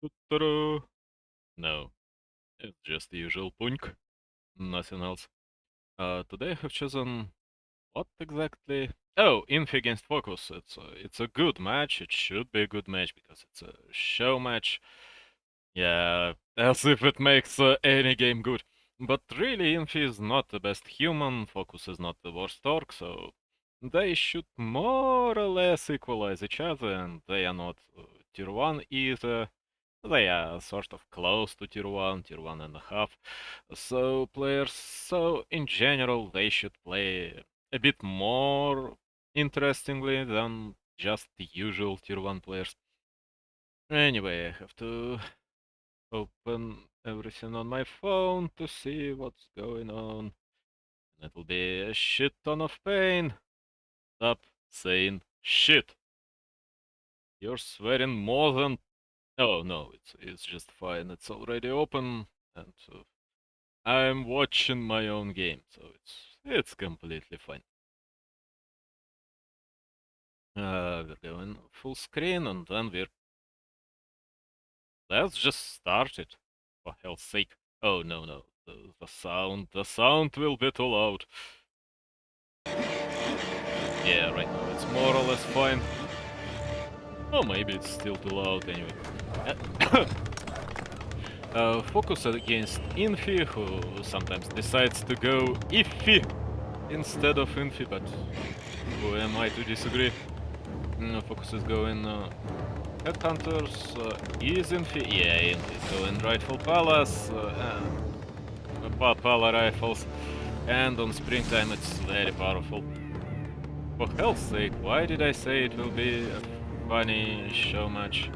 Ta-da! No, it's just the usual punk, nothing else. Today I have chosen what exactly? Oh, Infi against Focus. It's a good match. It should be a good match because it's a show match. Yeah, as if it makes any game good. But really, Infi is not the best human. Focus is not the worst orc, so they should more or less equalize each other, and they are not tier 1 either. They are sort of close to tier 1 and a half. So in general, they should play a bit more interestingly than just the usual tier 1 players. Anyway, I have to open everything on my phone to see what's going on. And it'll be a shit ton of pain. Stop saying shit. You're swearing more than... Oh no, it's just fine. It's already open, and I'm watching my own game, so it's completely fine. We're going full screen, and then let's just start it, for hell's sake. Oh no, the sound will be too loud. Yeah, right now it's more or less fine. Oh, maybe it's still too loud anyway. Focus against Infi, who sometimes decides to go Iffy instead of Infi, but who am I to disagree? Focus is going Headhunters, is Infi? Yeah, Infi is going Rightful Palace, Pala Rifles, and on Springtime it's very powerful. For hell's sake, why did I say it will be a funny show match?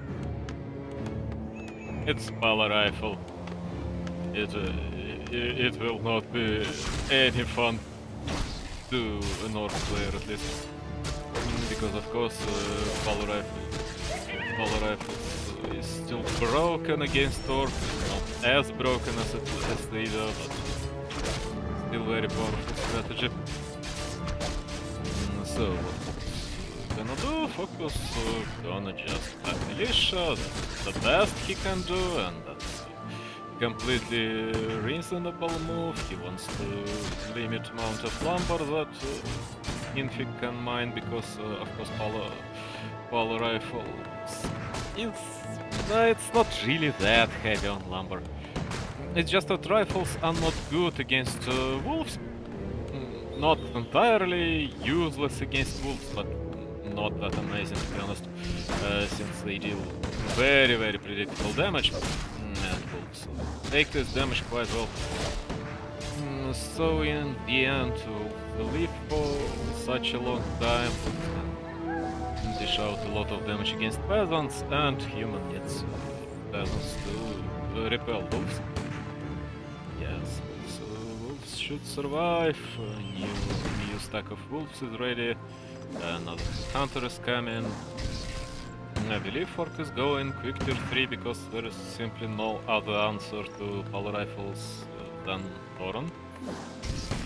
It's Pala Rifle. It will not be any fun to a North player at least. Because of course Pala Rifle is still broken against Orc, not as broken as the Dise, but still very powerful strategy. So what gonna do? Focus gonna just back Militia, that's the best he can do, and that's a completely reasonable move. He wants to limit amount of lumber that Infi can mine, because of course Pala Rifle it's not really that heavy on lumber. It's just that rifles are not good against wolves. Not entirely useless against wolves, but not that amazing to be honest, since they deal very predictable damage, and wolves take this damage quite well. So in the end, to live for such a long time and dish out a lot of damage against peasants, and human needs peasants to repel wolves. Yes, so wolves should survive. New stack of wolves is ready. Another hunter is coming. I believe Orc is going quick tier 3 because there is simply no other answer to Pala Rifles than Tauren.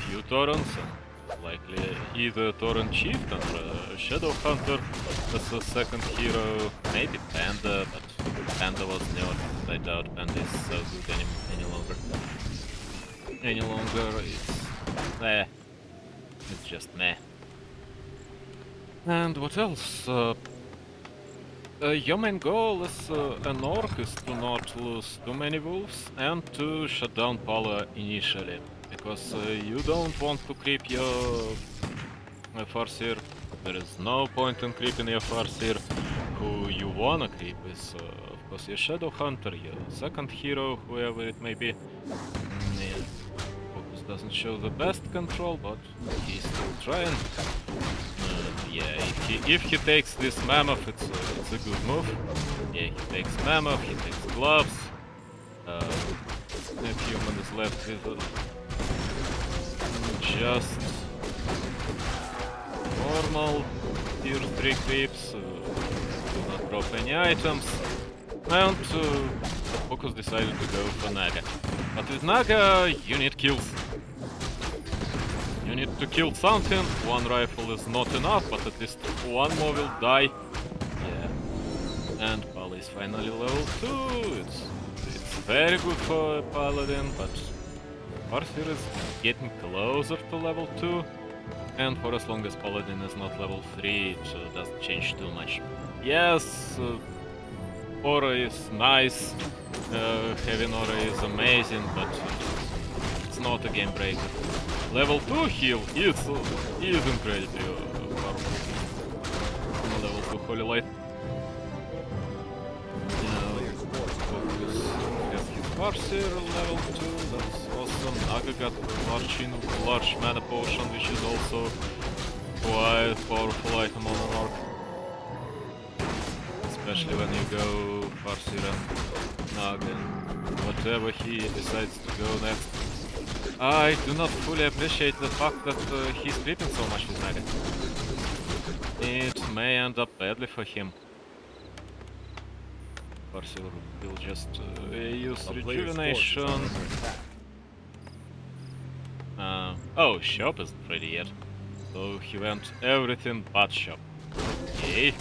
Few Taurens, and likely either Tauren Chieftain or Shadow Hunter as a second hero. Maybe Panda, but Panda was nerfed. I doubt Panda is so good any longer. Any longer, it's just meh. And what else? Your main goal as an orc is to not lose too many wolves and to shut down Pala initially, because you don't want to creep your Farseer. There is no point in creeping your Farseer. Who you wanna creep is, of course, your Shadow Hunter, your second hero, whoever it may be. Yeah. Focus doesn't show the best control, but he's still trying. Yeah, if he takes this Mammoth, it's a good move. Yeah, he takes Mammoth, he takes gloves. The human is left with just normal tier 3 creeps, do not drop any items, and Focus decided to go for Naga. But with Naga, you need kills. You need to kill something. One rifle is not enough, but at least one more will die. Yeah. And Pal is finally level 2. It's very good for a Paladin, but Farseer is getting closer to level 2. And for as long as Paladin is not level 3, it doesn't change too much. Yes, Aura is nice, having Aura is amazing, but it's not a game breaker. Level 2 heal is incredibly powerful. Level 2 Holy Light. Has his Farseer level 2, that's awesome. Naga got large mana potion, which is also quite powerful item on an orc. Especially when you go Farseer and Naga, whatever he decides to go next. I do not fully appreciate the fact that he's creeping so much with Naga. It may end up badly for him. Farseer will just use rejuvenation. Oh, shop isn't ready yet. So he went everything but shop. Okay.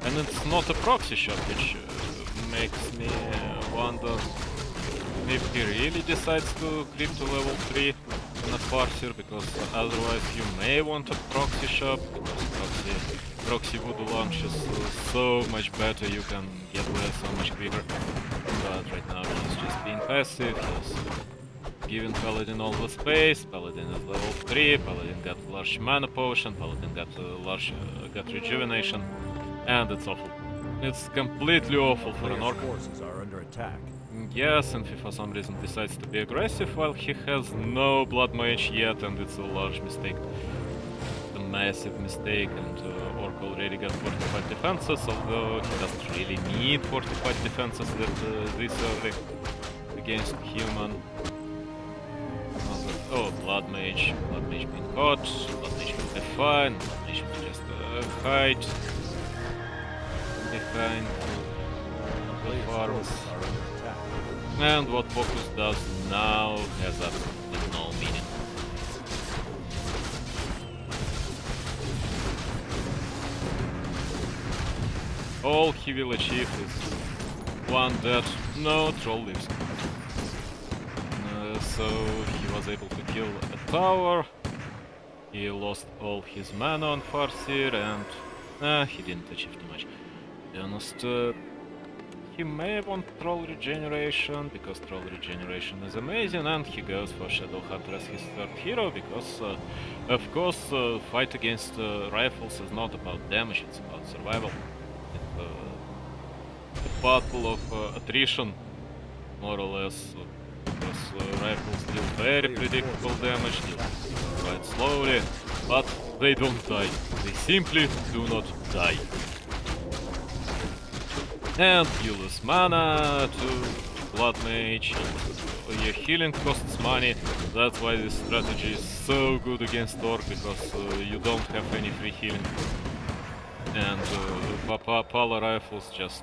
And it's not a proxy shop, which makes me wonder if he really decides to creep to level 3 in a Farseer, because otherwise you may want a proxy shop, because proxy voodoo launch is so much better, you can get there so much quicker. But right now he's just being passive, he's giving Paladin all the space. Paladin is level 3, Paladin got large mana potion, Paladin got got rejuvenation, and it's awful. It's completely awful for an orc. Forces are under attack. Yes, Infi for some reason decides to be aggressive while he has no blood mage yet, and it's a large mistake. A massive mistake, and Orc already got fortified defenses, although he doesn't really need fortified defenses this early against human. Oh, blood mage being caught, blood mage will be fine, blood mage will just hide behind the farms. And what Focus does now has absolutely no meaning. All he will achieve is one dead, no troll lives. So he was able to kill a tower, he lost all his mana on Farseer, and he didn't achieve too much. To be honest, he may want troll regeneration, because troll regeneration is amazing, and he goes for Shadowhunter as his third hero, because of course fight against rifles is not about damage, it's about survival. It's a battle of attrition, more or less, because rifles deal very predictable damage, deal quite slowly, but they don't die, they simply do not die. And you lose mana to Blood Mage, your healing costs money, that's why this strategy is so good against Orc, because you don't have any free healing. And Pala rifles just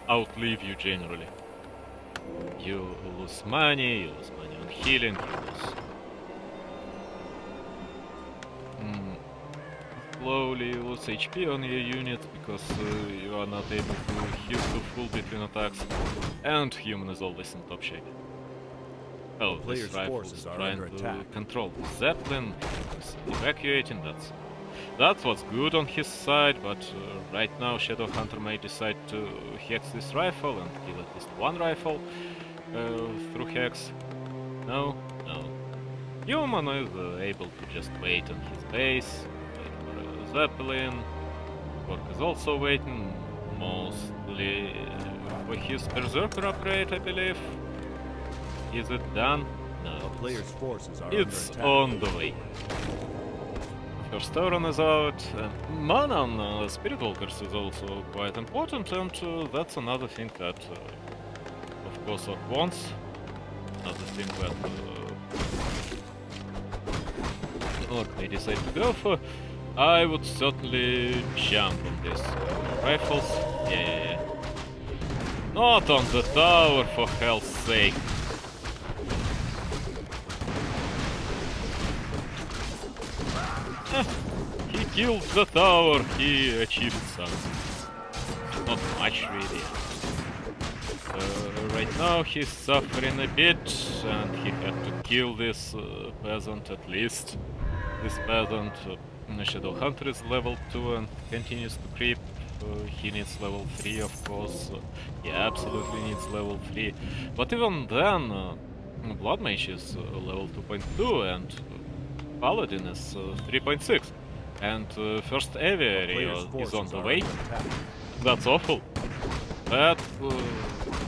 outlive you generally. You lose money on healing, slowly you lose HP on your unit, because you are not able to heal to full between attacks, and human is always in top shape. Oh, this rifle is trying to control the Zeppelin, he's evacuating, that's what's good on his side, but right now Shadowhunter may decide to hex this rifle and kill at least one rifle through hex. No. Human is able to just wait on his base, wait for a Zeppelin. Orc is also waiting, mostly for his Berserker upgrade, I believe. Is it done? No. It's on the way. First Tauron is out, mana on Spirit Walkers is also quite important, and that's another thing that, of course, Orc wants. Another thing that Orc may decide to go for. I would certainly jump on this. Rifles? Yeah. Not on the tower, for hell's sake. He killed the tower, he achieved something. Not much really. Right now he's suffering a bit, and he had to kill this peasant at least. This peasant, Shadow Hunter is level 2 and continues to creep. He needs level 3, of course. He absolutely needs level 3. But even then, Blood Mage is level 2.2 and Paladin is 3.6. And first Aviary is on the way. That's awful. That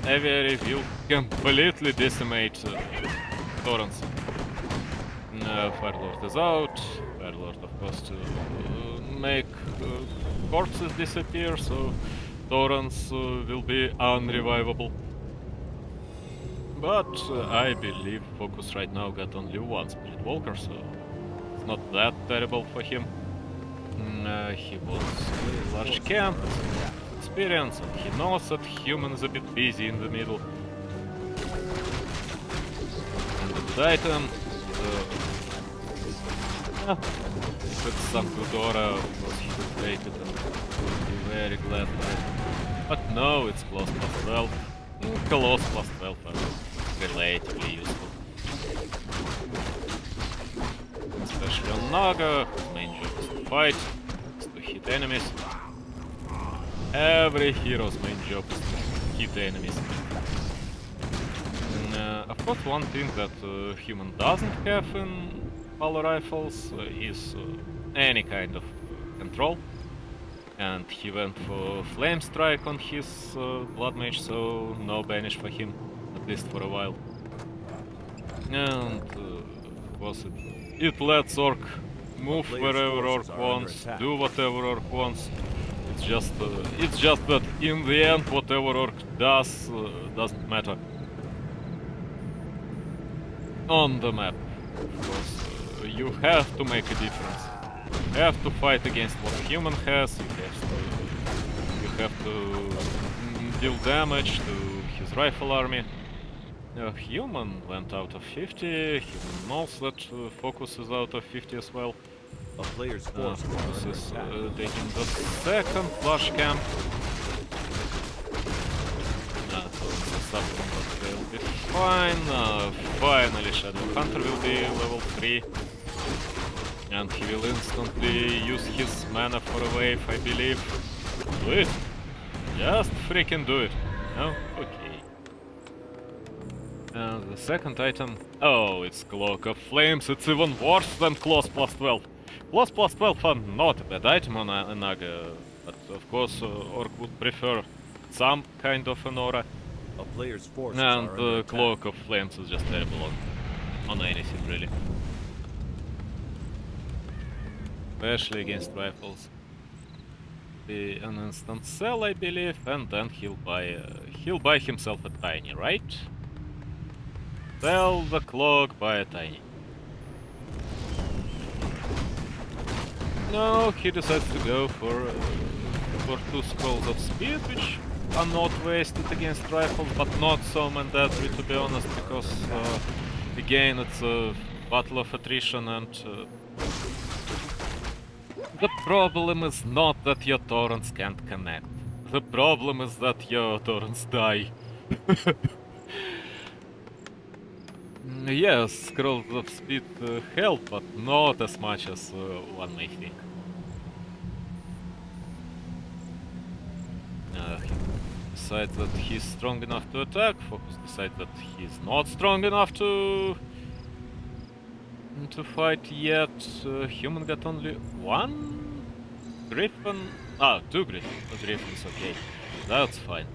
Aviary will completely decimate Torrents. Firelord is out. Firelord, of course, to make corpses disappear, so Torrents will be unrevivable. But I believe Focus right now got only one Spirit Walker, so it's not that terrible for him. He wants a large camp, experience, and he knows that Human is a bit busy in the middle. And the good item, if it's some Gudora, of course he would take it and would be very glad for it. But no, it's Close plus 12. Close plus 12 are relatively useful. Especially on Naga, whose main job is to fight, is to hit enemies. Every hero's main job is to hit enemies. And, of course, one thing that Human doesn't have in Power Rifles is any kind of control. And he went for Flame Strike on his Blood Mage, so no banish for him, at least for a while. And of course it lets Orc move wherever Orc wants, do whatever Orc wants. It's just that in the end whatever Orc does doesn't matter. On the map, of course, you have to make a difference. You have to fight against what Human has, you have to deal damage to his rifle army. Human went out of 50, Human knows that Focus is out of 50 as well. Focus is taking the second flush camp. They'll be fine. Finally Shadow Hunter will be level 3. And he will instantly use his mana for a wave, I believe. Do it! Just freaking do it! No? Okay. And the second item... Oh, it's Cloak of Flames, it's even worse than Claws plus 12. Claws plus 12 are not a bad item on a Naga, but of course Orc would prefer some kind of an aura. And Cloak of Flames is just terrible on anything, really. Especially against rifles. Be an instant sell, I believe, and then he'll buy himself a tiny, right? Sell the cloak, buy a tiny. No, he decides to go for 2 scrolls of speed, which are not wasted against rifles, but not so mandatory, to be honest, because again it's a battle of attrition, and the problem is not that your torrents can't connect. The problem is that your torrents die. Yes, scrolls of speed help, but not as much as one may think. He decides that he's strong enough to attack, Focus decides that he's not strong enough to fight yet. Human got only 1 Griffin. 2 Griffins, okay. That's fine.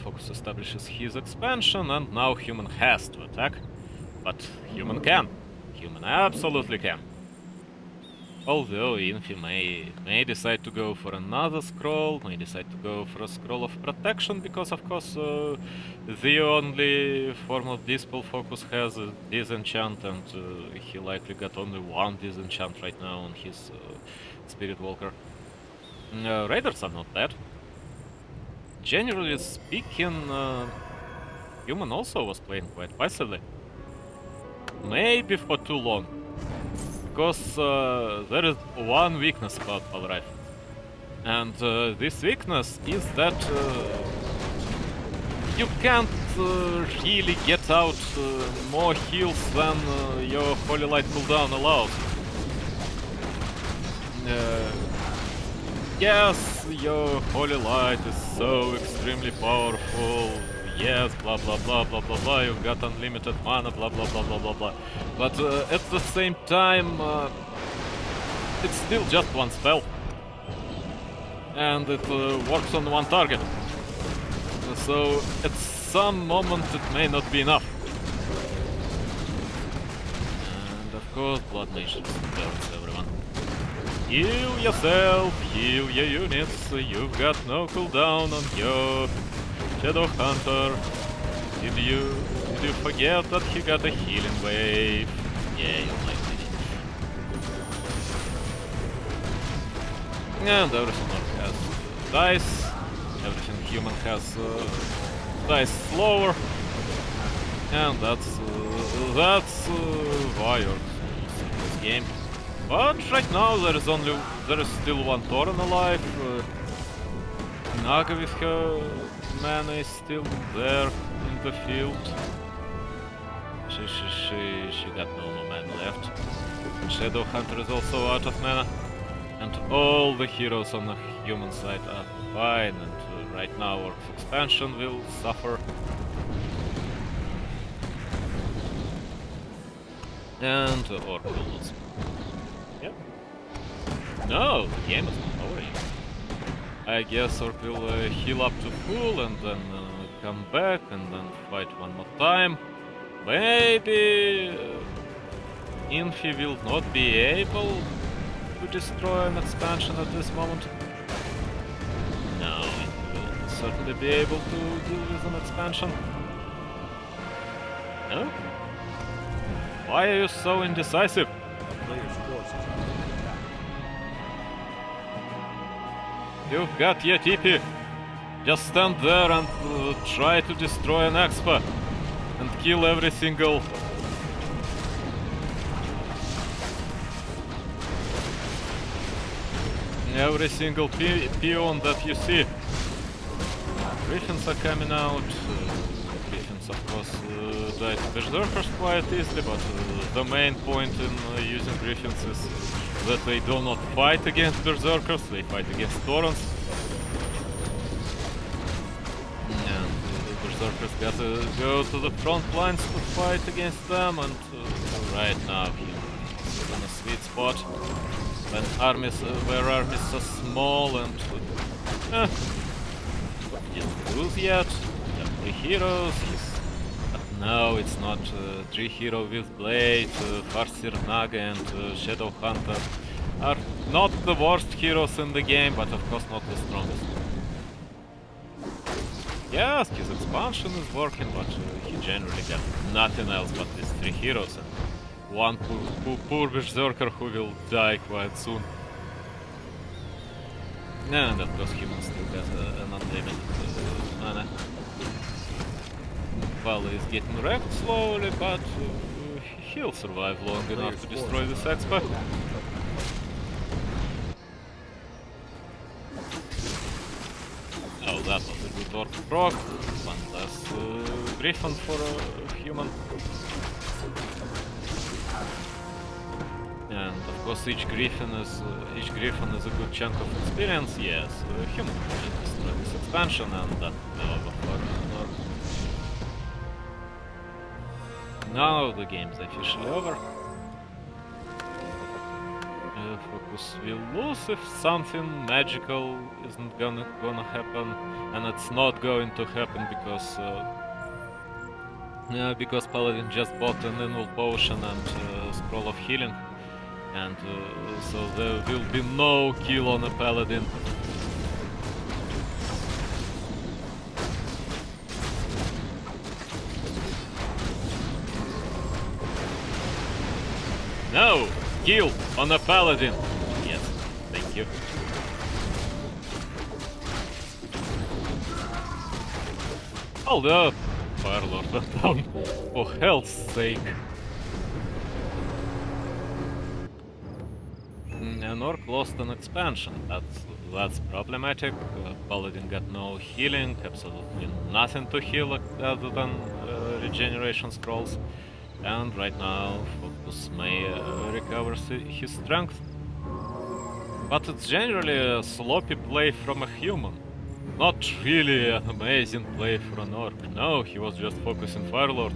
Focus establishes his expansion, and now Human has to attack. But Human can. Human absolutely can. Although Infi may decide to go for another scroll, may decide to go for a scroll of protection, because of course the only form of Dispel Focus has a disenchant, and he likely got only 1 disenchant right now on his Spirit Walker. Raiders are not bad. Generally speaking, Human also was playing quite passively. Maybe for too long. Because there is one weakness about Power Rifles. And this weakness is that you can't really get out more heals than your Holy Light cooldown allows. Yes, your Holy Light is so extremely powerful. Yes, blah blah blah blah blah blah. You've got unlimited mana, blah blah blah blah blah blah. But at the same time, it's still just one spell, and it works on one target. So at some moment it may not be enough. And of course, Blood Mage supports everyone. Heal yourself, heal your units. You've got no cooldown on your Shadow Hunter. Did you forget that he got a healing wave? Yeah, you might be. And everything else has Dise. Everything human has Dise slower. And that's why you're in this game. But right now there is still one Tauren alive. Naga with her mana is still there in the field. She got no more mana left. Shadow Hunter is also out of mana. And all the heroes on the human side are fine, and right now Orc's expansion will suffer. And Orc will lose. Yep. No, the game is not over yet. I guess Orc will heal up to full and then come back and then fight one more time. Maybe Infi will not be able to destroy an expansion at this moment. No, Infi will certainly be able to deal with an expansion. No? Why are you so indecisive? You've got your TP. Just stand there and try to destroy an Expa and kill every single peon that you see. Griffins are coming out. Griffins, of course, die to Berserkers quite easily, but the main point in using Griffins is that they do not fight against Berserkers, they fight against Taurens. And Berserkers gotta go to the front lines to fight against them, and right now he's in a sweet spot. When where armies are small and didn't lose yet. We have 3 heroes. But no, it's not 3 heroes with blade. Farseer, Naga and Shadow Hunter are not the worst heroes in the game, but of course not the strongest. Yes, his expansion is working, but he generally got nothing else but these 3 heroes. And one poor berserker who will die quite soon. And of course humans still got an unlimited mana. Valley is getting wrecked slowly, but he'll survive long enough to destroy this Expa. Oh, that was a good orc proc. One less griffin for a human. And of course each griffin is a good chunk of experience. Yes, human can destroy this expansion, and that will be over for Orc. Now the game's officially over. Focus will lose if something magical isn't gonna happen, and it's not going to happen because Paladin just bought an Inward Potion and Scroll of Healing. And so there will be no kill on a Paladin. No! Kill on a Paladin! Yes, thank you. Hold up! Firelord went down, for hell's sake. An orc lost an expansion, that's that's problematic. Paladin got no healing, absolutely nothing to heal other than regeneration scrolls. And right now, Focus may recover his strength. But it's generally a sloppy play from a human. Not really an amazing play for an orc. No, he was just focusing Firelord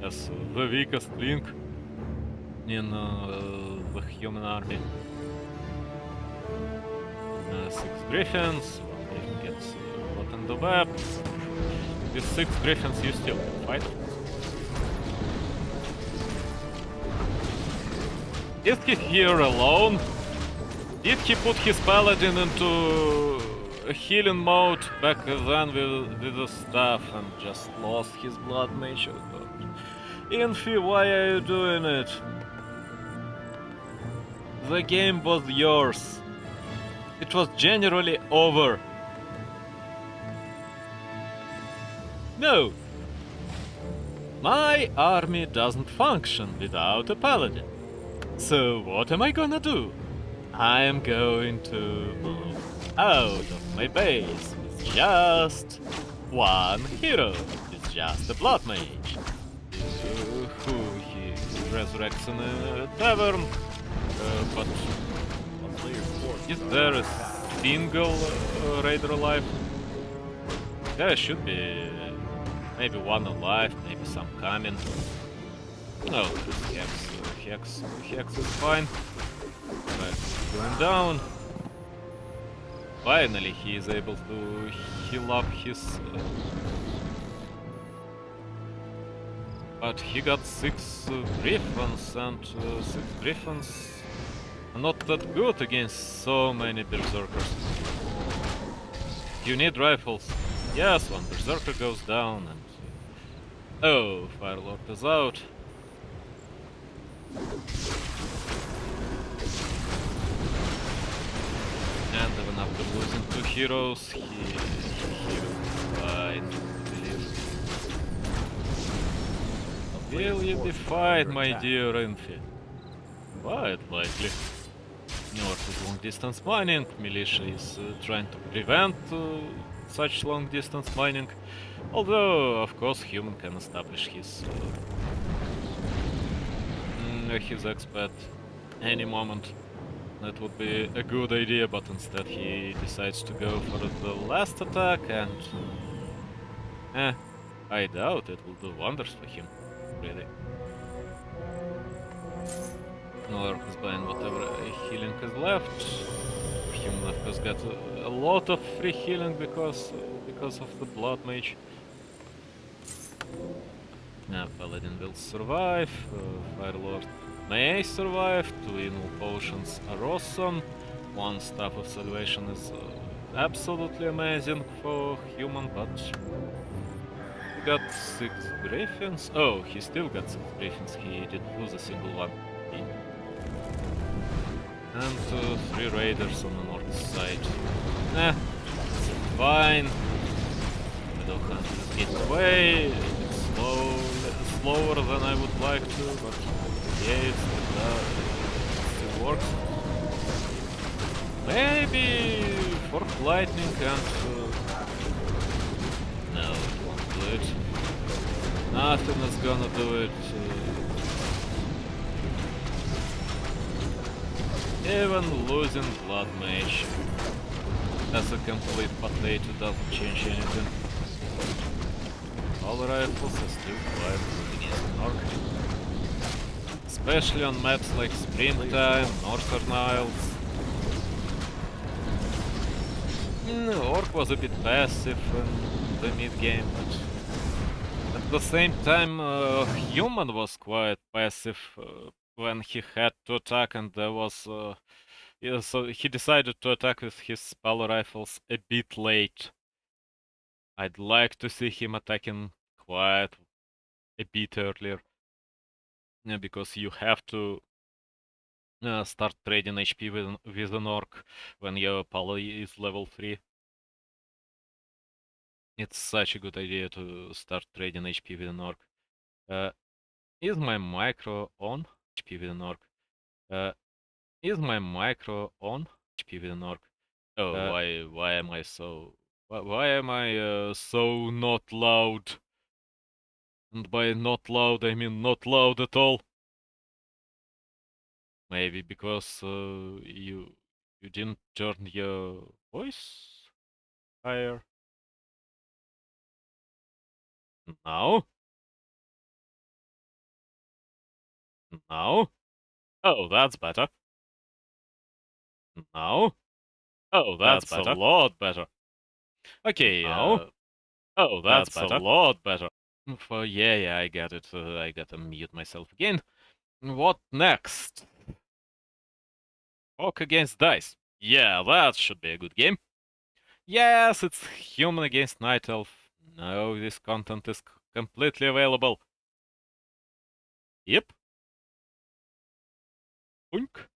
as the weakest link in the human army. 6 griffins, one griffin gets caught in the web. With 6 griffins you still can fight. Is he here alone? Did he put his paladin into a healing mode back then with the staff and just lost his blood mage? Oh god. Infi, why are you doing it? The game was yours. It was generally over. No. My army doesn't function without a paladin. So what am I gonna do? I am going to move out of my base with just one hero. It's just a blood mage. Who he resurrects in a tavern. But is there a single raider alive? There should be maybe one alive, maybe some coming. No, Hex is fine. Going down. Finally, he is able to heal up his. But he got 6 griffins, and 6 griffins are not that good against so many berserkers. You need rifles. Yes, one berserker goes down, and oh, Firelord is out. And even after losing 2 heroes, he will fight, I believe. Will you be fine, my dear Infi? Quite likely. North is long distance mining, militia is trying to prevent such long distance mining. Although, of course, human can establish his expat any moment. That would be a good idea, but instead he decides to go for the last attack, and I doubt it will do wonders for him, really. Orc is buying whatever healing is left. Human, of course, got a lot of free healing because of the blood mage. Now Paladin will survive. Firelord may survive. 2 inal potions are awesome. 1 staff of salvation is absolutely amazing for human, but he got 6 griffins. Oh, he still got 6 griffins. He didn't lose a single one. And 3 raiders on the north side. It's fine. Shadowhunter is getting away. It's slower than I would like to, but yeah, it still works. Maybe Fork Lightning and no, it won't do it. Nothing is gonna do it. Even losing Blood Mage as a complete potato doesn't change anything. All rifles are still quite good against an orc. Especially on maps like Springtime, Northern Isles. Orc was a bit passive in the mid-game, but at the same time Human was quite passive when he had to attack, and there was yeah, so he decided to attack with his spell rifles a bit late. I'd like to see him attacking quite a bit earlier, yeah, because you have to start trading HP with an orc when your pally is level 3. It's such a good idea to start trading HP with an orc. Is my micro on? HP with an orc. Is my micro on? HP with an orc. Oh, why am I so... Why am I so not loud? And by not loud, I mean not loud at all. Maybe because you didn't turn your voice higher. Now? Now? Oh, that's better. Now? Oh, that's a lot better. Okay, Now? oh, That's a better. lot better. Yeah, I get it. I gotta mute myself again. What next? Hawk against Dice. Yeah, that should be a good game. Yes, it's human against night elf. No, this content is completely available. Yep. Punk.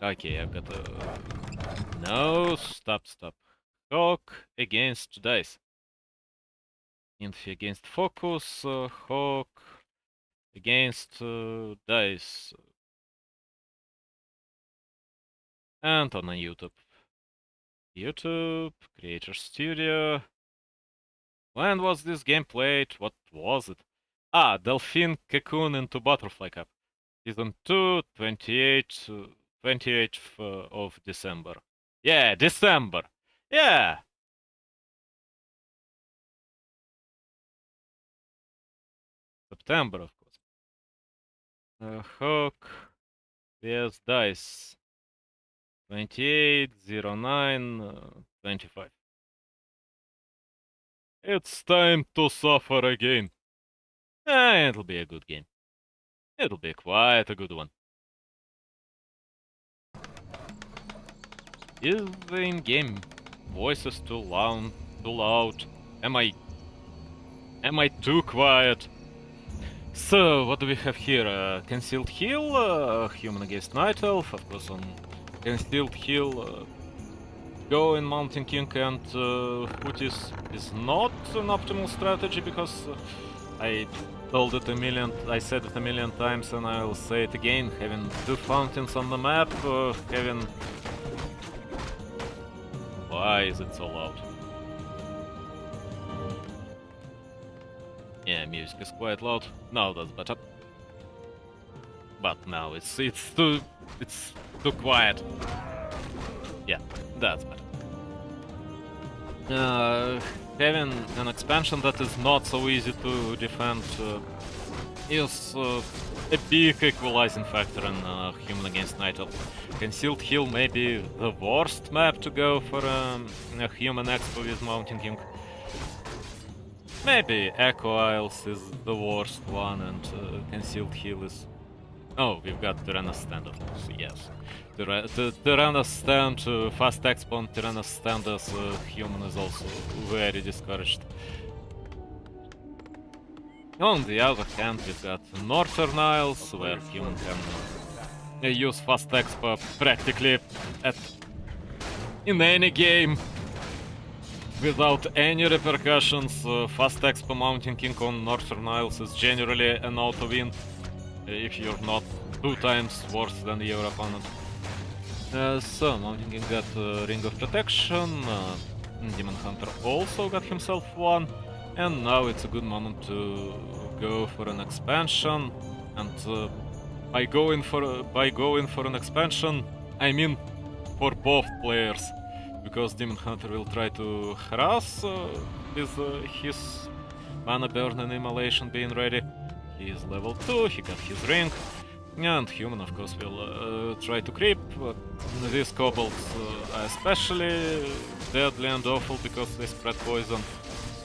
Okay, I've got a... No, stop. Hawk against Dice. Infi against Focus, Hawk against Dice. And on YouTube. YouTube, Creator Studio. When was this game played? What was it? Ah, Delphine Cocoon into Butterfly Cup. Season 2, 28th of December. Yeah, December. Yeah. September, of course. Hawk vs Dice. 28/09/25. It's time to suffer again. It'll be a good game. It'll be quite a good one. Is the in-game voices too loud? Am I too quiet? So, what do we have here? Concealed Heal, Human against Night Elf, of course on Concealed Heal, go in Mountain King and Hootis is not an optimal strategy because I said it a million times and I'll say it again, having two fountains on the map, having... Why is it so loud? Yeah, music is quite loud. Now that's better. But now it's too quiet. Yeah, that's better. Having an expansion that is not so easy to defend is a big equalizing factor in Human against Night Elf. Concealed Hill may be the worst map to go for a Human Expo with Mountain King. Maybe Echo Isles is the worst one and Concealed Hill is... Oh, we've got Tyranna's Stand, of course, yes. Tyranna's Stand, Fast Expo on Tyranna's Stand as Human is also very discouraged. On the other hand, we've got Northern Isles, where Human can use Fast Expo practically in any game without any repercussions. Fast Expo Mountain King on Northern Isles is generally an auto-win if you're not 2 times worse than your opponent. So, Mountain King got Ring of Protection, Demon Hunter also got himself one, and now it's a good moment to go for an expansion. And by going for an expansion, I mean for both players, because Demon Hunter will try to harass with his Mana Burn and Immolation being ready. He is level 2, he got his ring, and Human of course will try to creep. These kobolds are especially deadly and awful because they spread poison,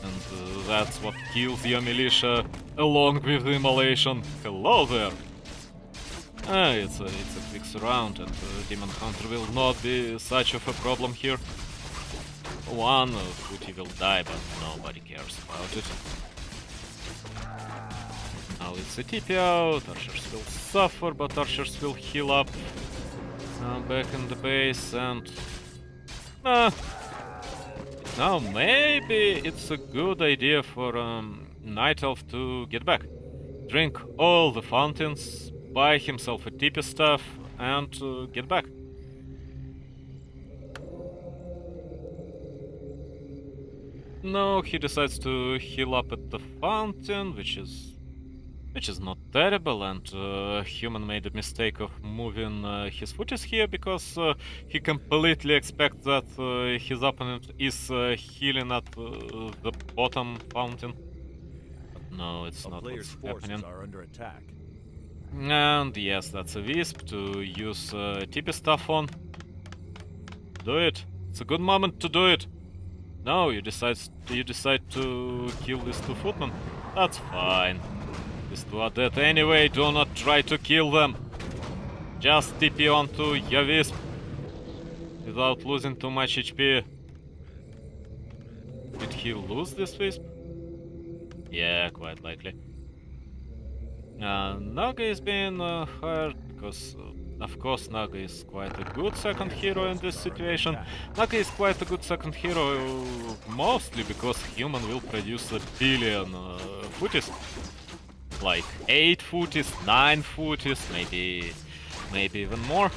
and that's what kills your militia along with the Immolation. Hello there! It's a quick surround, and Demon Hunter will not be such of a problem here. One Footy will die, but nobody cares about it. Now it's a TP out, archers will suffer, but archers will heal up back in the base, and... now maybe it's a good idea for Night Elf to get back. Drink all the fountains, buy himself a TP staff, and get back. No, he decides to heal up at the fountain, which is not terrible, and Human made a mistake of moving his footies here because he completely expects that his opponent is healing at the bottom fountain. But no, it's A not player's what's forces happening. are under attack. And yes, that's a Wisp to use TP stuff on. Do it. It's a good moment to do it. No, you decide to kill these two footmen. That's fine. These two are dead anyway, do not try to kill them. Just TP onto your Wisp without losing too much HP. Did he lose this Wisp? Yeah, quite likely. Naga is being hired because, of course, Naga is quite a good second hero in this situation. Naga is quite a good second hero mostly because Human will produce a billion footies. Like 8 footies, 9 footies, maybe even more.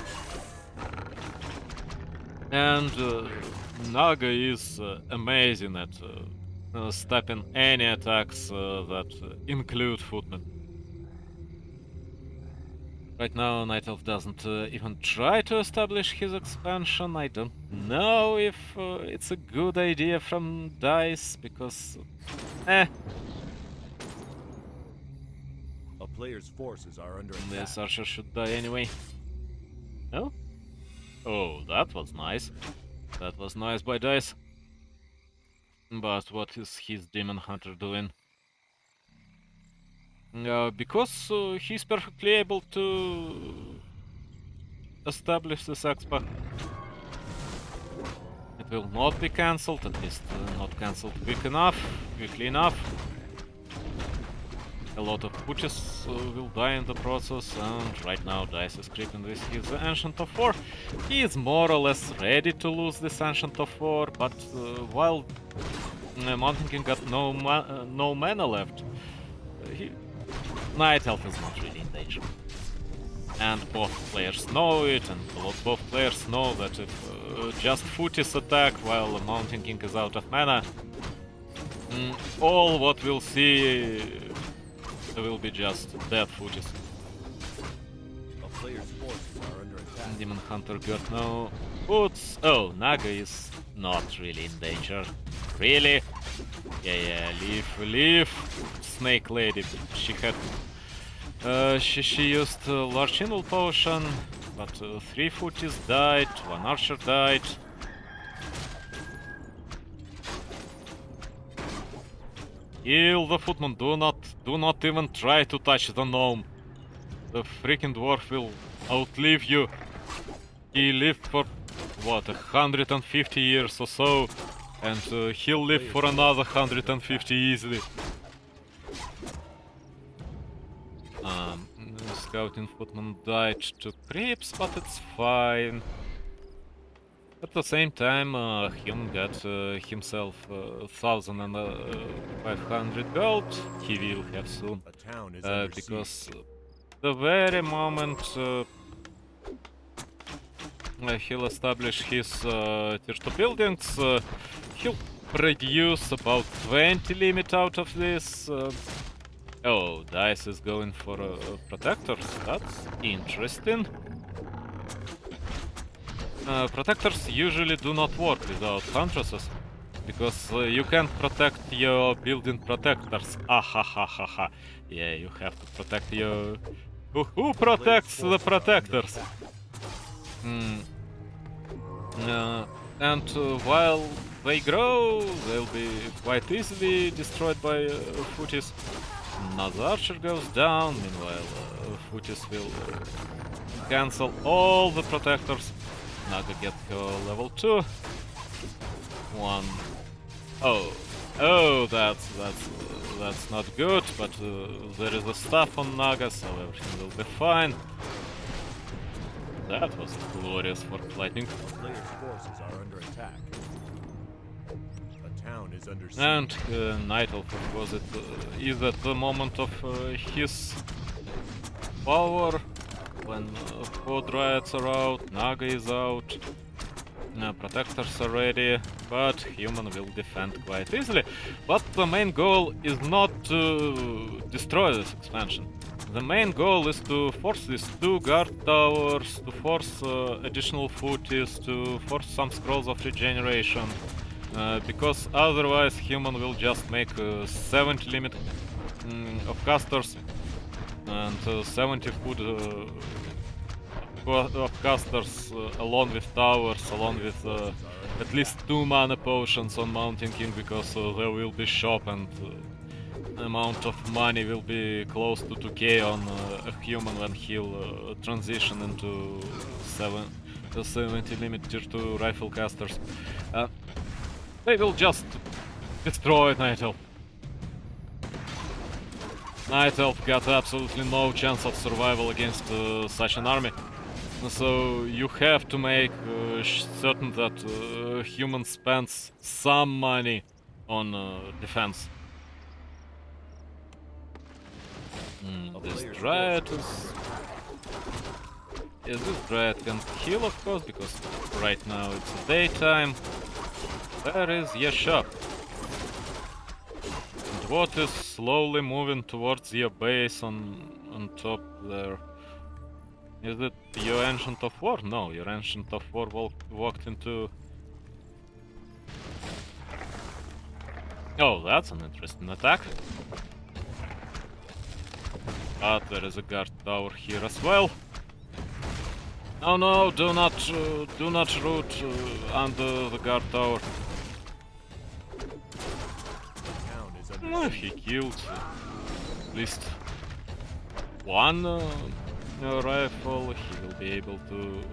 And Naga is amazing at stopping any attacks that include footmen. Right now, Night Elf doesn't even try to establish his expansion. I don't know if it's a good idea from Dise, because... A player's forces are under attack. This archer should die anyway. No? Oh, that was nice. That was nice by Dise. But what is his Demon Hunter doing? Because he's perfectly able to establish this expa. It will not be cancelled, at least not cancelled quickly enough. A lot of putches will die in the process, and right now Dise is creeping with his Ancient of War. He is more or less ready to lose this Ancient of War, but while Mountain King got no mana left, Night Elf is not really in danger. And both players know it, and both players know that if just footies attack while Mountain King is out of mana, all what we'll see will be just dead footies. A player's forces are under attack. Demon Hunter got no boots. Oh, Naga is not really in danger. Really? Yeah, leave. Snake Lady. She had... she used large invul potion, but 3 footies died, 1 archer died. Kill the footman, do not even try to touch the gnome. The freaking dwarf will outlive you. He lived for, what, 150 years or so, and he'll live for another 150 easily. Scouting footman died to creeps, but it's fine. At the same time, Human got himself 1,500 gold. He will have soon, because the very moment he'll establish his tier 2 buildings, he'll produce about 20 limit out of this. Oh, Dise is going for protectors. That's interesting. Protectors usually do not work without huntresses, because you can't protect your building protectors. Ha. Yeah, you have to protect your... Who protects the protectors? And while they grow, they'll be quite easily destroyed by footies. Another archer goes down, meanwhile footies will cancel all the protectors. Naga get her level 2. 1. Oh, that's not good, but there is a staff on Naga, so everything will be fine. That was glorious for lightning. Player's forces are under attack. A town is under siege. And Night Elf, of course, is at the moment of his power. When 4 dryads are out, Naga is out. Protectors are ready, but human will defend quite easily. But the main goal is not to destroy this expansion. The main goal is to force these 2 guard towers, to force additional footies, to force some scrolls of regeneration. Because otherwise human will just make 70 limit of casters and 70 food of casters along with towers, along with at least 2 mana potions on Mountain King, because there will be shop and amount of money will be close to 2k on a human when he'll transition into 70 limit tier 2 rifle casters. They will just destroy Night Elf. Night Elf got absolutely no chance of survival against such an army. So you have to make certain that human spends some money on defense. This Dryad is... Yes, this Dryad can heal, of course, because right now it's daytime. There is your shop. And what is slowly moving towards your base on top there? Is it your Ancient of War? No, your Ancient of War walked into... Oh, that's an interesting attack. But there is a guard tower here as well. Oh no, do not root under the guard tower. He killed at least one rifle. He will be able to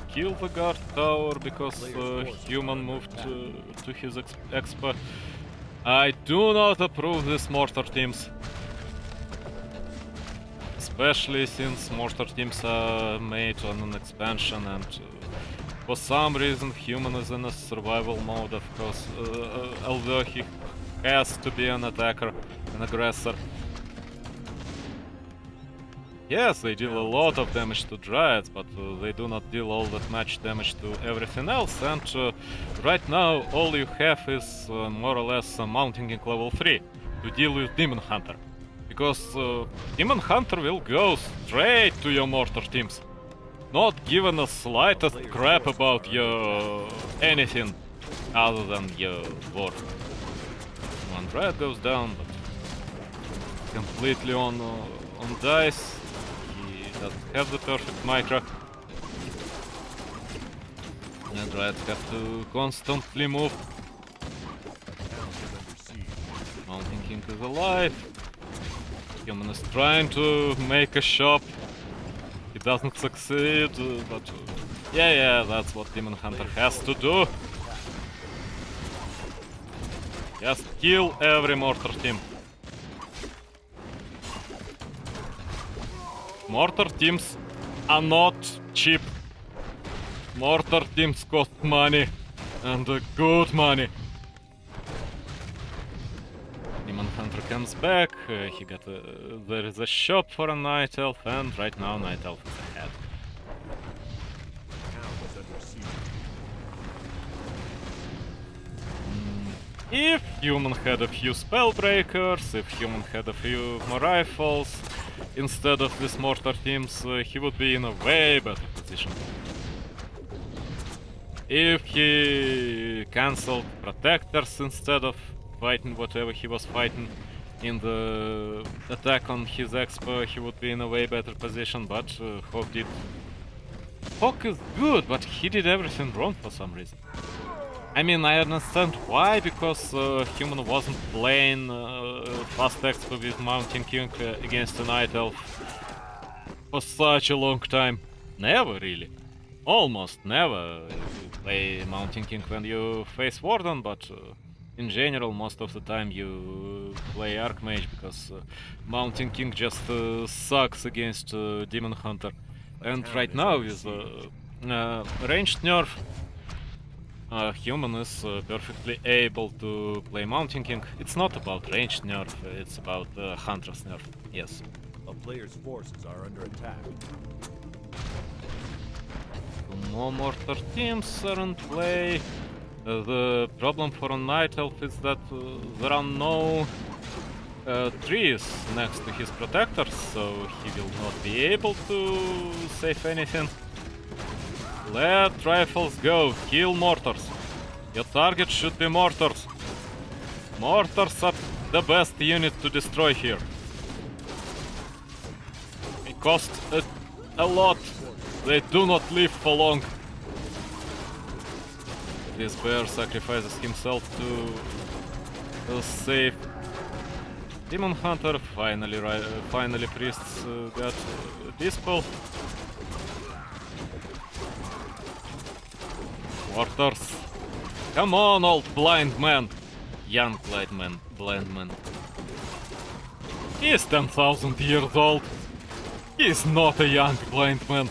kill the guard tower because human moved to his expo. I do not approve these mortar teams. Especially since mortar teams are made on an expansion and for some reason human is in a survival mode, of course, although he has to be an attacker, an aggressor. Yes, they deal a lot of damage to Dryads, but they do not deal all that much damage to everything else, and right now all you have is more or less Mountain King level 3 to deal with Demon Hunter. Because Demon Hunter will go straight to your mortar teams, not giving a slightest crap about your anything other than your war. One Dryad goes down, but completely on Dise. He doesn't have the perfect micro. And Dryads have to constantly move. Mountain King is alive. Human is trying to make a shop. He doesn't succeed, but yeah, that's what Demon Hunter has to do. Just kill every mortar team. Mortar teams are not cheap. Mortar teams cost money, and good money. Demon Hunter comes back, he got there is a shop for a Night Elf, and right now Night Elf is ahead. If human had a few spellbreakers, if human had a few more rifles, instead of these mortar teams, he would be in a way better position. If he cancelled protectors instead of fighting whatever he was fighting in the attack on his expo, he would be in a way better position, but Hawk did... Hawk is good, but he did everything wrong for some reason. I mean, I understand why, because human wasn't playing fast expo with Mountain King against a Night Elf for such a long time. Never really. Almost never play Mountain King when you face Warden, but in general, most of the time you play Archmage, because Mountain King just sucks against Demon Hunter. And right now, with ranged nerf, human is perfectly able to play Mountain King. It's not about ranged nerf, it's about Hunter's nerf, yes. A player's forces are under attack. more mortar teams are in play. The problem for a Night Elf is that there are no trees next to his protectors, so he will not be able to save anything. Let rifles go, kill mortars. Your target should be mortars. Mortars are the best unit to destroy here. They cost a lot. They do not live for long. This bear sacrifices himself to save Demon Hunter. Finally priests got Dispel. Mortars. Come on, old blind man. Young blind man. He is 10,000 years old. He is not a young blind man.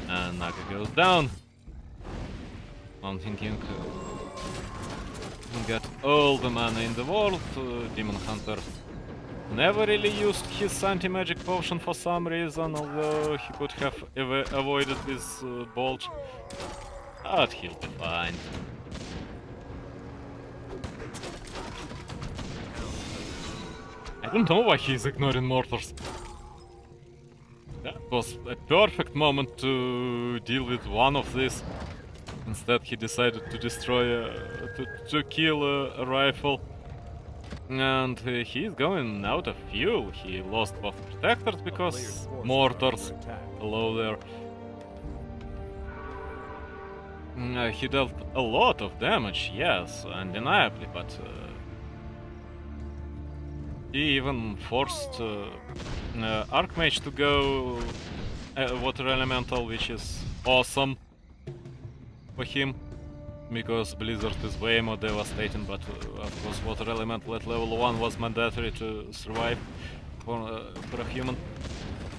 And Naga goes down. Mountain King got all the mana in the world. Demon Hunter never really used his anti-magic potion for some reason, although he could have avoided this bulge. But he'll be fine. I don't know why he's ignoring mortars. That was a perfect moment to deal with one of these. Instead he decided to destroy, to kill a rifle. And he's going out of fuel. He lost both protectors because mortars. Hello there. He dealt a lot of damage, yes, undeniably, but he even forced Archmage to go Water Elemental, which is awesome for him, because Blizzard is way more devastating, but of course Water Elemental at level 1 was mandatory to survive for a human.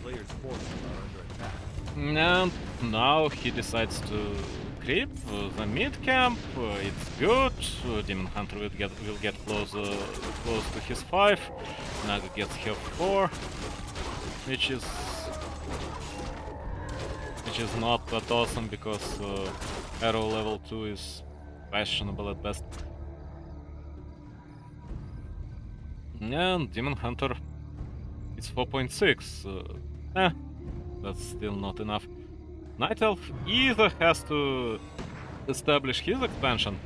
Player's forces are under attack. And now he decides to creep the mid camp. It's good. Demon Hunter will get close to his 5. Naga gets her 4, which is not that awesome because arrow level 2 is questionable at best. And Demon Hunter is 4.6. That's still not enough. Night Elf either has to establish his expansion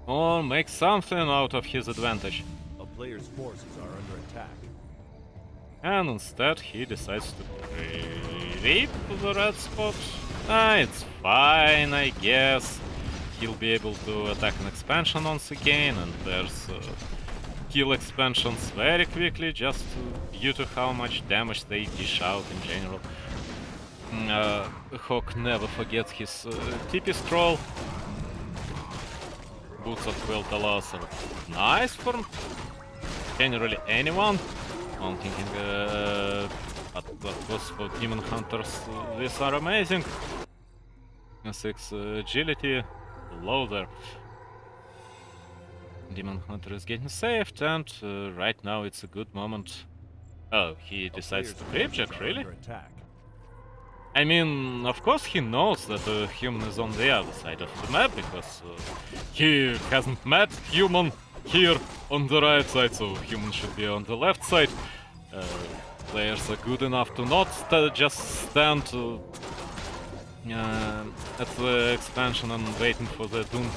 or make something out of his advantage. A player's forces are under attack. And instead he decides to creep the red spot. It's fine, I guess. He'll be able to attack an expansion once again, and there's kill expansions very quickly, just due to how much damage they dish out in general. Hawk never forgets his TP scroll. Boots of Quel'Thalas are nice for generally anyone. Mounting but of course for Demon Hunters these are amazing. 6 agility, low there. Demon Hunter is getting saved, and right now it's a good moment. Oh, he decides to creep check, really? I mean, of course he knows that the human is on the other side of the map, because he hasn't met human here on the right side, so human should be on the left side. Players are good enough to not just stand at the expansion and waiting for the doom.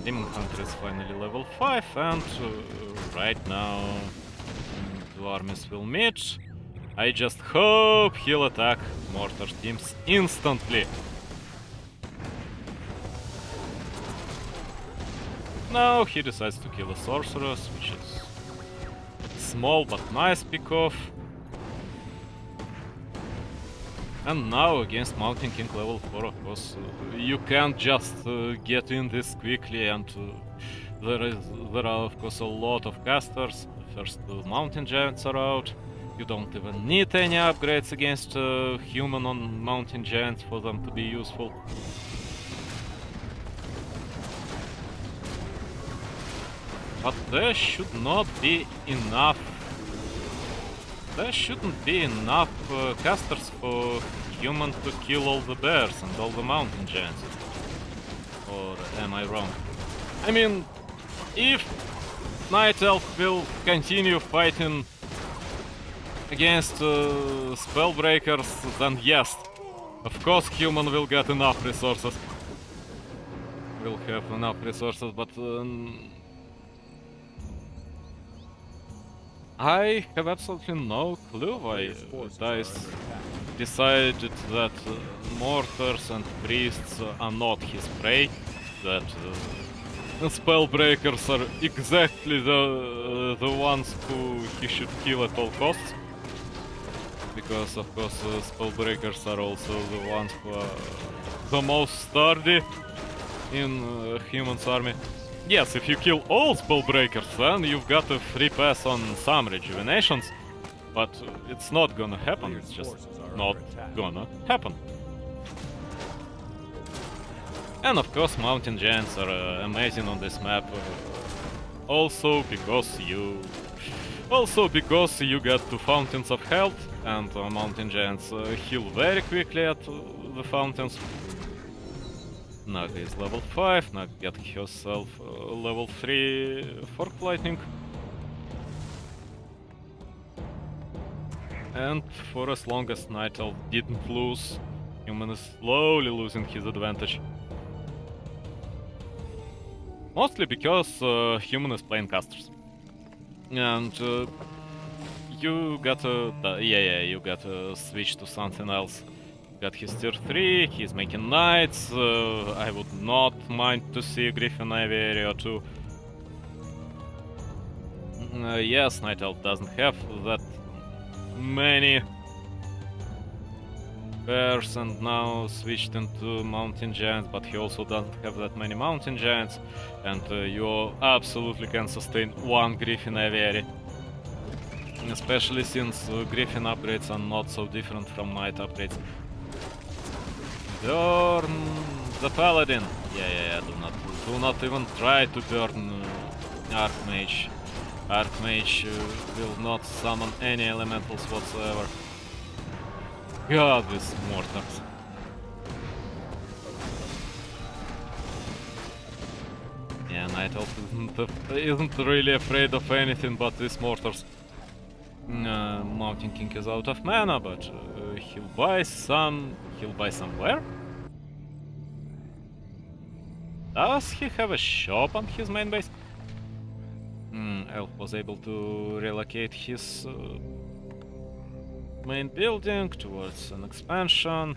Demon Hunter is finally level 5, and right now the armies will meet. I just hope he'll attack mortar teams instantly. Now he decides to kill a sorceress, which is small but nice pick-off. And now against Mountain King level 4, of course, you can't just get in this quickly, and there are of course a lot of casters. First Mountain Giants are out. You don't even need any upgrades against human on Mountain Giants for them to be useful. But there should not be enough. There shouldn't be enough casters for human to kill all the bears and all the mountain giants. Or am I wrong? I mean, if Night Elf will continue fighting against spellbreakers, then yes, of course human will get enough resources. Will have enough resources, but I have absolutely no clue why Dise decided that mortars and priests are not his prey, that spellbreakers are exactly the ones who he should kill at all costs. Because of course spellbreakers are also the ones who are the most sturdy in humans army. Yes, if you kill all spellbreakers, then you've got a free pass on some rejuvenations, but it's not gonna happen, it's just not gonna happen. And of course mountain giants are amazing on this map, also because you get 2 fountains of health, and mountain giants heal very quickly at the fountains. Naga is level 5, Naga got herself level 3 Fork Lightning. And for as long as Night Elf didn't lose, human is slowly losing his advantage. Mostly because human is playing casters. And you gotta switch to something else. Got his tier 3, he's making knights, I would not mind to see Griffin Ivy area 2. Yes, Night Elf doesn't have that many bears and now switched into mountain giants, but he also doesn't have that many mountain giants, and you absolutely can sustain 1 Griffin Aviary. Especially since Griffin upgrades are not so different from Knight upgrades. Burn the Paladin! Yeah, do not even try to burn Archmage. Archmage will not summon any elementals whatsoever. God, these mortars. Yeah, Night Elf isn't really afraid of anything but these mortars. Mountain King is out of mana, but he'll buy some... He'll buy somewhere? Does he have a shop on his main base? Elf was able to relocate his main building towards an expansion.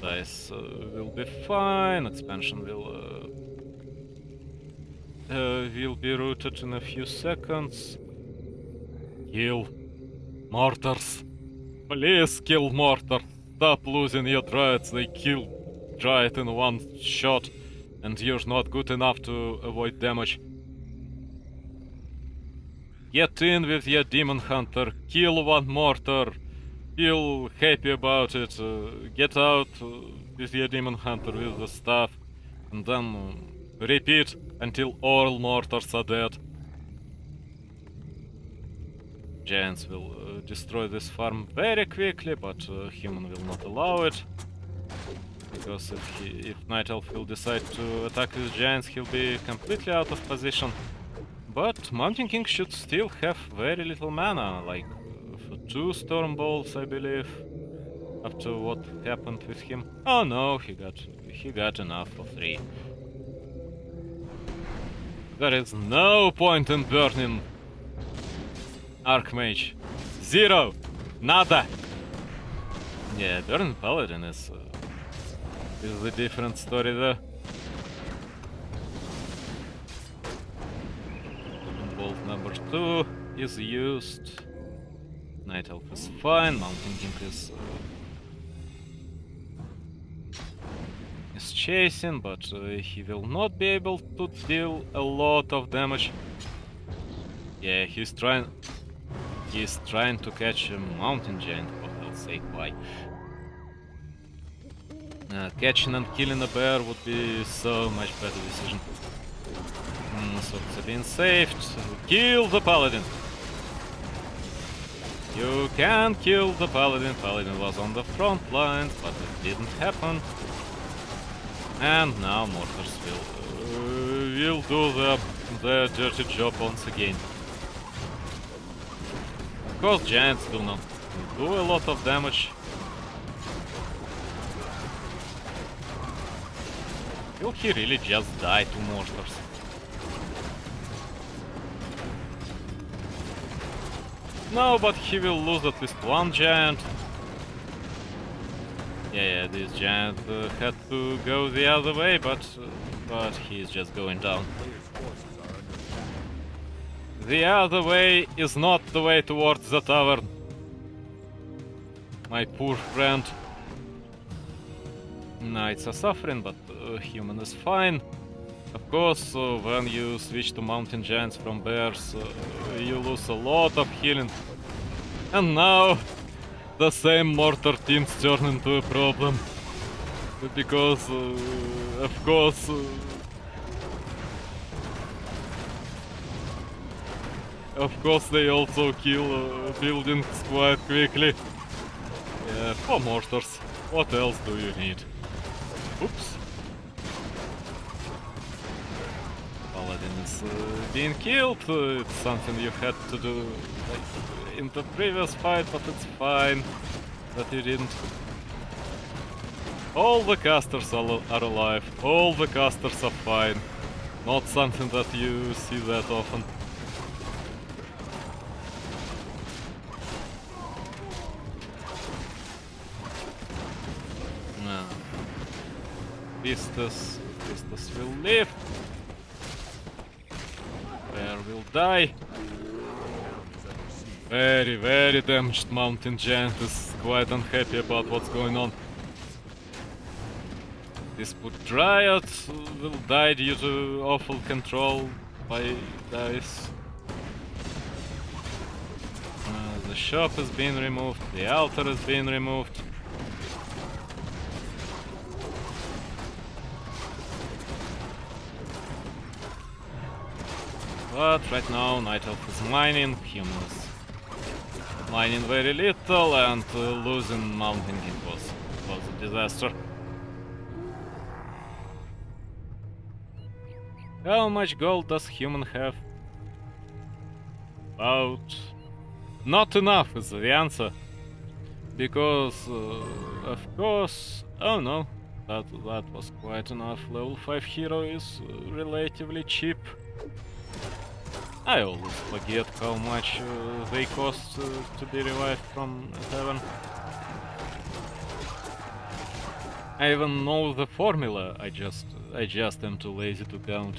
Dise will be fine. Expansion will be routed in a few seconds. Kill mortars. Please kill mortars. Stop losing your Dryads. They kill Dryad in 1 shot, and you're not good enough to avoid damage. Get in with your Demon Hunter. Kill 1 mortar. Feel happy about it. Get out with your Demon Hunter with the staff, and then repeat until all mortars are dead. Giants will destroy this farm very quickly, but human will not allow it. Because if Night Elf will decide to attack these giants, he'll be completely out of position. But Mountain King should still have very little mana, like for 2 Storm Balls, I believe, after what happened with him. Oh no, he got enough for 3. There is no point in burning Archmage. 0! Nada! Yeah, burning Paladin is a different story there. Bolt number 2 is used. Night Elf is fine. Mountain King is chasing, but he will not be able to deal a lot of damage. Yeah, he's trying to catch a mountain giant, for hell's sake, why? Catching and killing a bear would be so much better decision. So it's being saved. Kill the paladin! You can kill the paladin. Paladin was on the front lines, but it didn't happen. And now mortars will do the dirty job once again. Of course, giants do not do a lot of damage. Will he really just die to mortars? No, but he will lose at least one giant. Yeah, this giant had to go the other way, but he's just going down. Player's forces are under attack. The other way is not the way towards the tavern. My poor friend. Knights are suffering, but human is fine. Of course, when you switch to mountain giants from bears, you lose a lot of healing. And now, the same mortar teams turn into a problem. Because, of course... Of course they also kill buildings quite quickly. Yeah, for mortars. What else do you need? Oops. Paladin is being killed. It's something you had to do like, in the previous fight, but it's fine that you didn't. All the casters are alive. All the casters are fine. Not something that you see that often. No. Pistos will live. Bear will die. Very, very damaged mountain giant is quite unhappy about what's going on. This put Dryad will die due to awful control by Dise. The shop is being removed, the altar is being removed. But right now Night Elf is mining, human is mining very little, and losing Mountain King was a disaster. How much gold does human have? About... Not enough is the answer. Because, of course... Oh no, that was quite enough. Level 5 hero is relatively cheap. I always forget how much they cost to be revived from heaven. I even know the formula, I just am too lazy to count.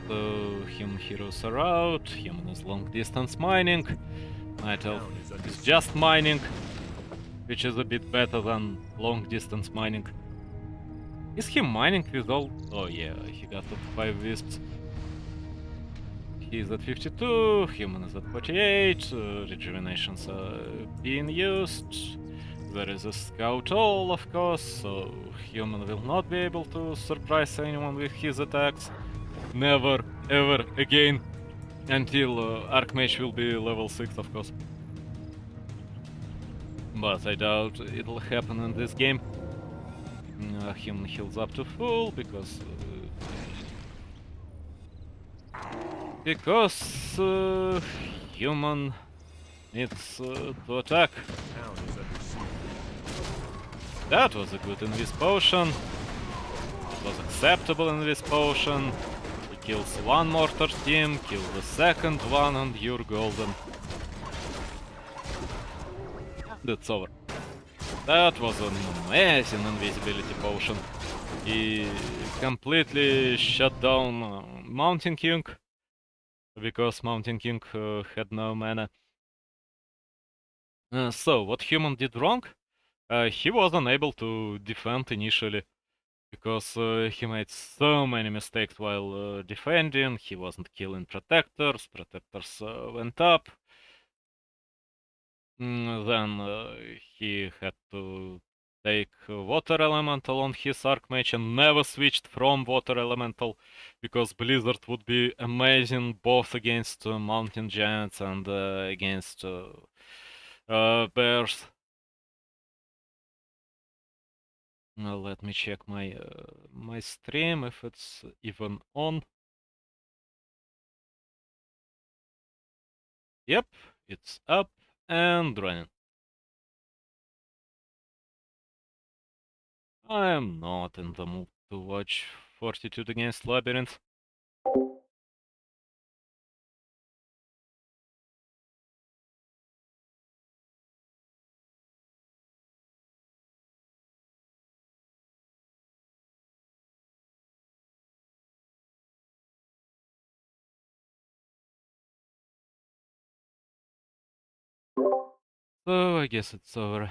So, human heroes are out, human is long distance mining, Night Elf is just mining, which is a bit better than long distance mining. Is he mining with all... Oh yeah, he got up 5 wisps. He is at 52, human is at 48, rejuvenations are being used. There is a scout all, of course, so human will not be able to surprise anyone with his attacks. Never, ever again. Until Archmage will be level 6, of course. But I doubt it'll happen in this game. Human heals up to full, because human needs to attack. Town is under siege. That was a good invis potion. It was acceptable invis potion. He kills one mortar team, kill the second one, and you're golden. That's over. That was an amazing invisibility potion. He completely shut down Mountain King, because Mountain King had no mana. So, what human did wrong? He was unable to defend initially, because he made so many mistakes while defending. He wasn't killing protectors, protectors went up. Then he had to take water elemental on his archmage and never switched from water elemental because blizzard would be amazing both against mountain giants and against bears. Let me check my stream if it's even on. Yep, it's up and running. I am not in the mood to watch Fortitude against Labyrinth. So I guess it's over.